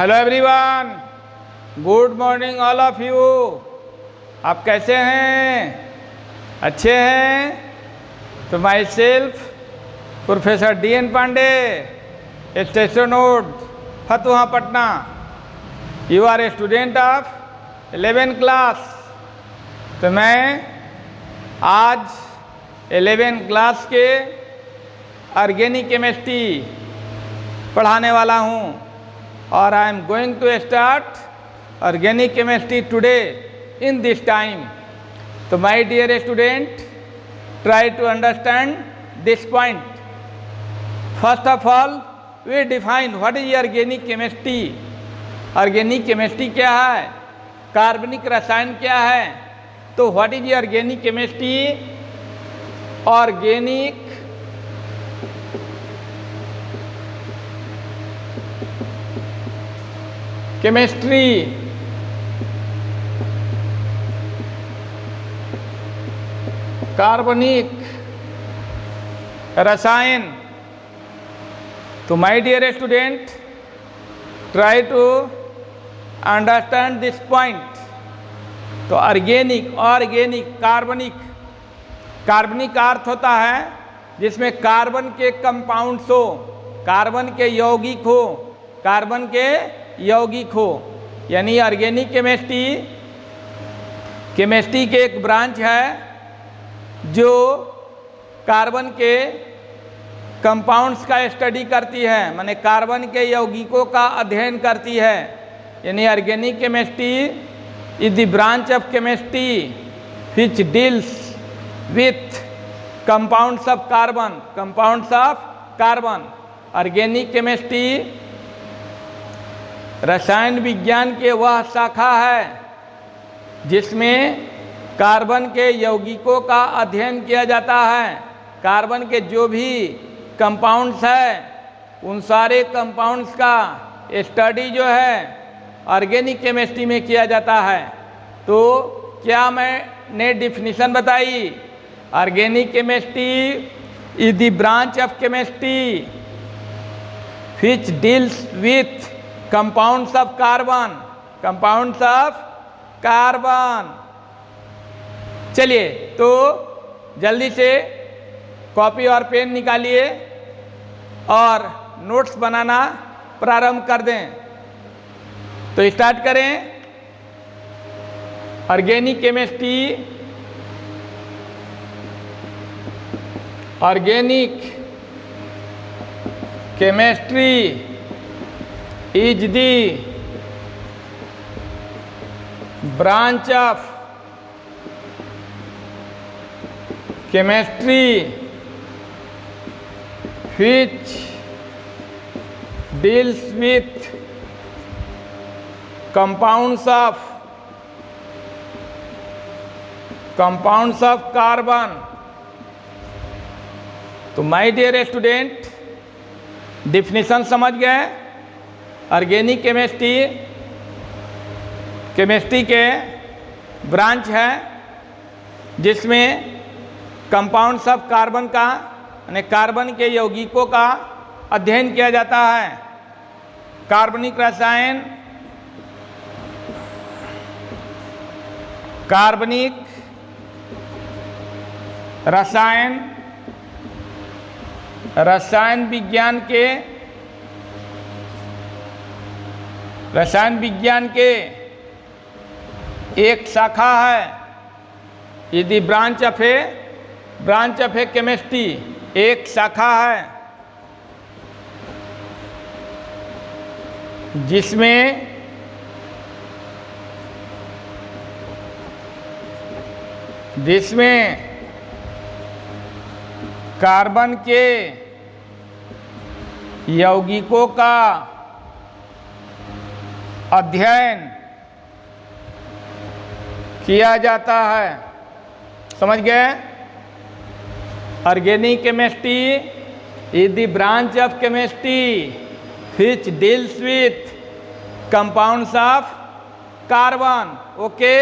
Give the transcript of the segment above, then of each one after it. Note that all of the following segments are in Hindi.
Hello everyone, good morning all of you. आप कैसे हैं? अच्छे हैं? तो myself professor DN Pandey, station road, Fatuha, Patna. You are a student of 11th class. तो मैं आज 11th क्लास के ऑर्गेनिक केमिस्ट्री पढ़ाने वाला हूँ और I am going to start organic chemistry today in this time. तो my dear student, try to understand this point. First of all we define what is organic chemistry. Organic chemistry क्या है, कार्बनिक रसायन क्या है। तो what is organic chemistry? Organic chemistry कार्बनिक रसायन। तो my dear student, try to understand this point. तो ऑर्गेनिक कार्बनिक, कार्बनिक का अर्थ होता है जिसमें कार्बन के कंपाउंड्स हो, कार्बन के यौगिक हो, कार्बन के यौगिक हो। यानी ऑर्गेनिक केमिस्ट्री के एक ब्रांच है जो कार्बन के कंपाउंड्स का स्टडी करती है, माने कार्बन के यौगिकों का अध्ययन करती है। यानी organic chemistry is the branch of chemistry which deals with compounds of carbon. Organic chemistry रसायन विज्ञान के वह शाखा है जिसमें कार्बन के यौगिकों का अध्ययन किया जाता है। कार्बन के जो भी कंपाउंड्स हैं उन सारे कंपाउंड्स का स्टडी जो है ऑर्गेनिक केमिस्ट्री में किया जाता है। तो क्या मैंने डिफिनीशन बताई? Organic chemistry is the branch of chemistry which deals with compounds of carbon. चलिए तो जल्दी से कॉपी और पेन निकालिए और नोट्स बनाना प्रारंभ कर दें। तो स्टार्ट करें। Organic chemistry is the branch of chemistry which deals with compounds of carbon। तो माय डियर स्टूडेंट, डिफिनीशन समझ गए। ऑर्गेनिक केमिस्ट्री के ब्रांच है जिसमें कंपाउंड्स ऑफ कार्बन का, यानी कार्बन के यौगिकों का अध्ययन किया जाता है। कार्बनिक रसायन रसायन विज्ञान के एक शाखा है। यदि ब्रांच ऑफ ए केमिस्ट्री एक शाखा है जिसमें कार्बन के यौगिकों का अध्ययन किया जाता है। समझ गए? Organic chemistry is the branch of chemistry which deals with compounds of carbon. Okay,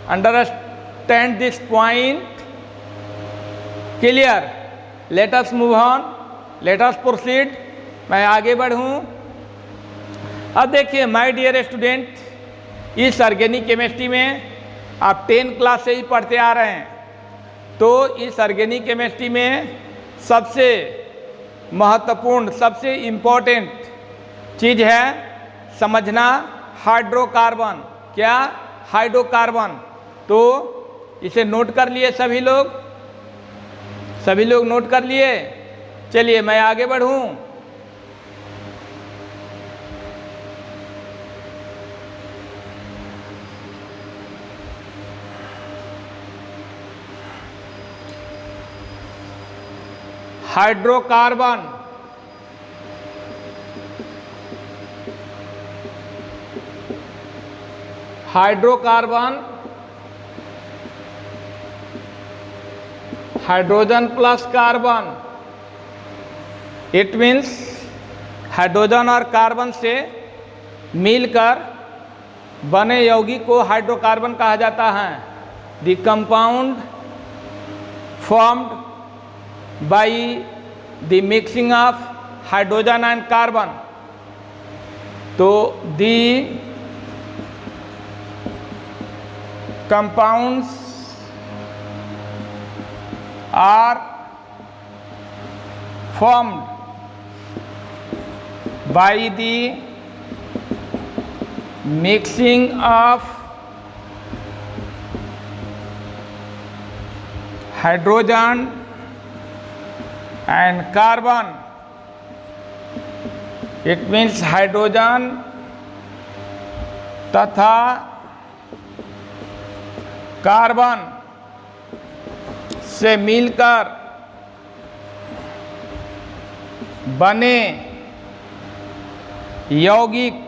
understand this point? Clear? Let us move on, let us proceed. मैं आगे बढ़ूं। अब देखिए माय डियर स्टूडेंट, इस ऑर्गेनिक केमिस्ट्री में आप 10 क्लास से ही पढ़ते आ रहे हैं, तो इस ऑर्गेनिक केमिस्ट्री में सबसे महत्वपूर्ण, सबसे इम्पोर्टेंट चीज़ है समझना हाइड्रोकार्बन। क्या? हाइड्रोकार्बन। तो इसे नोट कर लिए सभी लोग? सभी लोग नोट कर लिए? चलिए मैं आगे बढ़ूं। Hydrocarbon hydrogen plus carbon, it means hydrogen और कार्बन से मिलकर बने यौगिक को हाइड्रोकार्बन कहा जाता है। The compound formed by the mixing of hydrogen and carbon. तो the compounds are formed by the mixing of hydrogen and carbon. It means hydrogen तथा कार्बन से मिलकर बने यौगिक,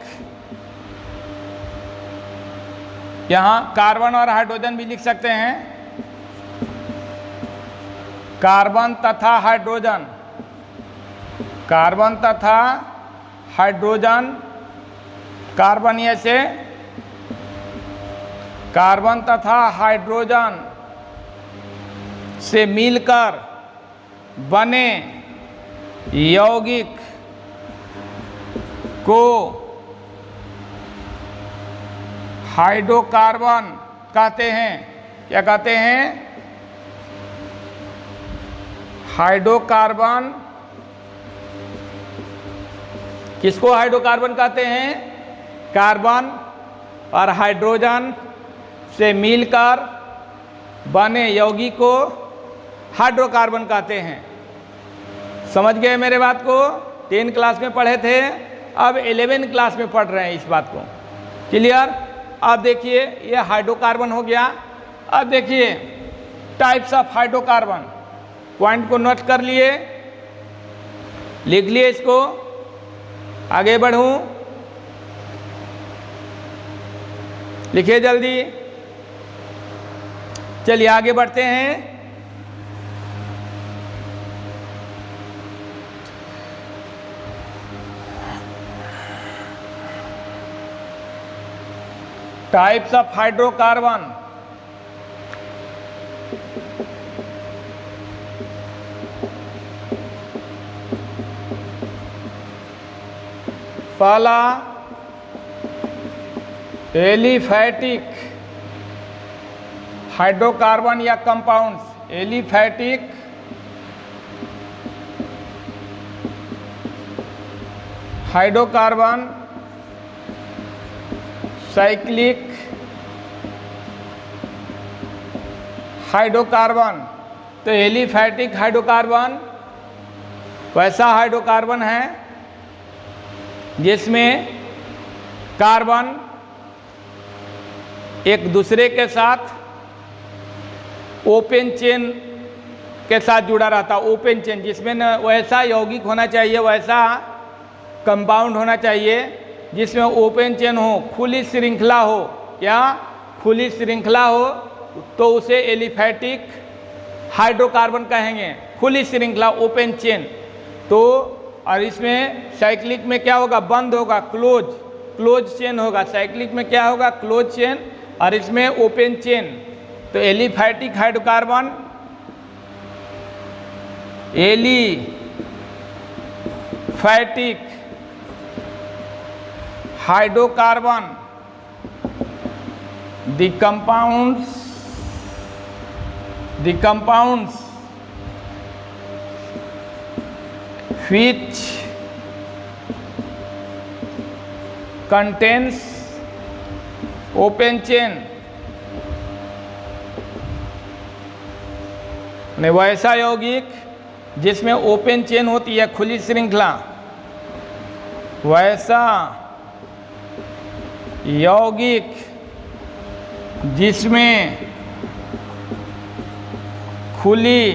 यहाँ कार्बन और हाइड्रोजन भी लिख सकते हैं, कार्बन तथा हाइड्रोजन, कार्बन तथा हाइड्रोजन, कार्बन ऐसे, कार्बन तथा हाइड्रोजन से मिलकर बने यौगिक को हाइड्रोकार्बन कहते हैं। क्या कहते हैं? हाइड्रोकार्बन। किसको हाइड्रोकार्बन कहते हैं? कार्बन और हाइड्रोजन से मिलकर बने यौगिक को हाइड्रोकार्बन कहते हैं। समझ गए मेरे बात को? 10 क्लास में पढ़े थे, अब 11 क्लास में पढ़ रहे हैं इस बात को। क्लियर? अब देखिए ये हाइड्रोकार्बन हो गया। अब देखिए टाइप्स ऑफ हाइड्रोकार्बन, पॉइंट को नोट कर लिए, लिख लिए इसको। आगे बढ़ूं, लिखिए जल्दी। चलिए आगे बढ़ते हैं। Types of hydrocarbon. पहला एलिफैटिक हाइड्रोकार्बन या compounds. Aliphatic hydrocarbon, cyclic hydrocarbon. तो एलिफैटिक हाइड्रोकार्बन वैसा हाइड्रोकार्बन है जिसमें कार्बन एक दूसरे के साथ ओपन चेन के साथ जुड़ा रहता। ओपन चेन जिसमें न वैसा यौगिक होना चाहिए, वैसा कंपाउंड होना चाहिए जिसमें ओपन चेन हो, खुली श्रृंखला हो। क्या? खुली श्रृंखला हो तो उसे एलिफैटिक हाइड्रोकार्बन कहेंगे। खुली श्रृंखला, ओपन चेन। तो और इसमें साइक्लिक में क्या होगा? बंद होगा, क्लोज चेन होगा। साइक्लिक में क्या होगा? क्लोज चेन, और इसमें ओपन चेन। तो aliphatic hydrocarbon, aliphatic hydrocarbon, the compounds which contains open chain, वैसा यौगिक जिसमें ओपन चेन होती है, खुली श्रृंखला, वैसा यौगिक जिसमें खुली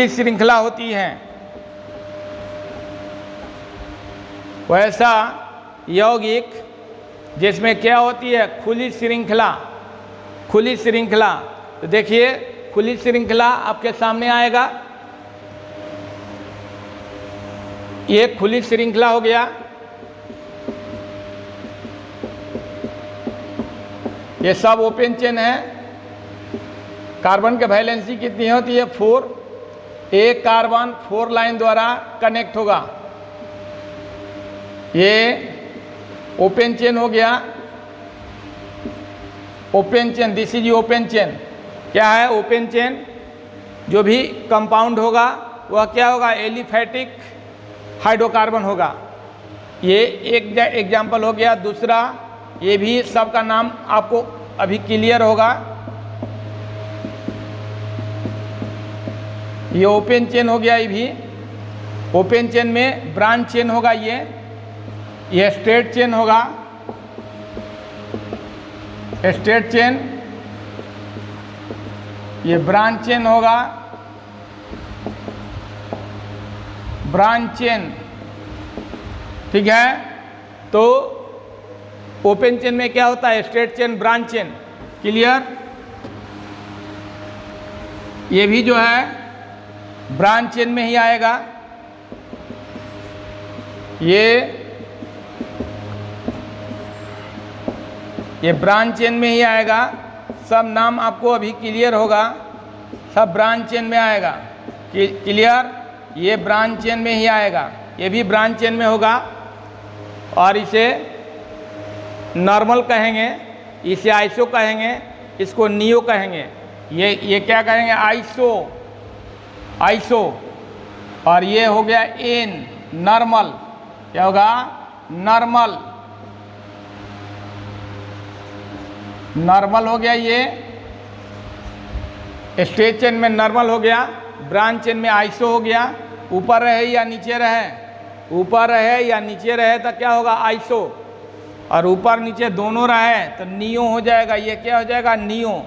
श्रृंखला होती है, वैसा यौगिक जिसमें क्या होती है, खुली श्रृंखला। तो देखिए खुली श्रृंखला आपके सामने आएगा, ये खुली श्रृंखला हो गया, ये सब ओपन चेन है। कार्बन की वैलेंसी कितनी होती है, 4। एक कार्बन 4 लाइन द्वारा कनेक्ट होगा, ये ओपन चेन हो गया। Open chain, this is open chain. क्या है ओपन चेन? जो भी कंपाउंड होगा वह क्या होगा, एलिफैटिक हाइड्रोकार्बन होगा। ये एक एग्जाम्पल हो गया। दूसरा, ये भी सबका नाम आपको अभी क्लियर होगा। ये ओपन चेन हो गया। ये भी ओपन चेन में ब्रांच चेन होगा, ये स्ट्रेट चेन होगा, स्ट्रेट चेन, ये ब्रांच चेन होगा, ब्रांच चेन। ठीक है, तो ओपन चेन में क्या होता है, straight chain, branch chain. Clear? ये भी जो है ब्रांच चेन में ही आएगा। ये ब्रांच चेन में ही आएगा। सब नाम आपको अभी क्लियर होगा, सब ब्रांच चेन में आएगा। क्लियर? ये ब्रांच चेन में ही आएगा, ये भी ब्रांच चेन में होगा। और इसे नॉर्मल कहेंगे, इसे आइसो कहेंगे, इसको नियो कहेंगे। ये क्या कहेंगे, आइसो। और ये हो गया एन, नॉर्मल। क्या होगा, नॉर्मल। नॉर्मल हो गया, ये स्ट्रेट चेन में नॉर्मल हो गया, ब्रांच चेन में आइसो हो गया। ऊपर रहे या नीचे रहे, ऊपर रहे या नीचे रहे तो क्या होगा, आइसो। और ऊपर नीचे दोनों रहे तो नियो हो जाएगा। ये क्या हो जाएगा, नियो।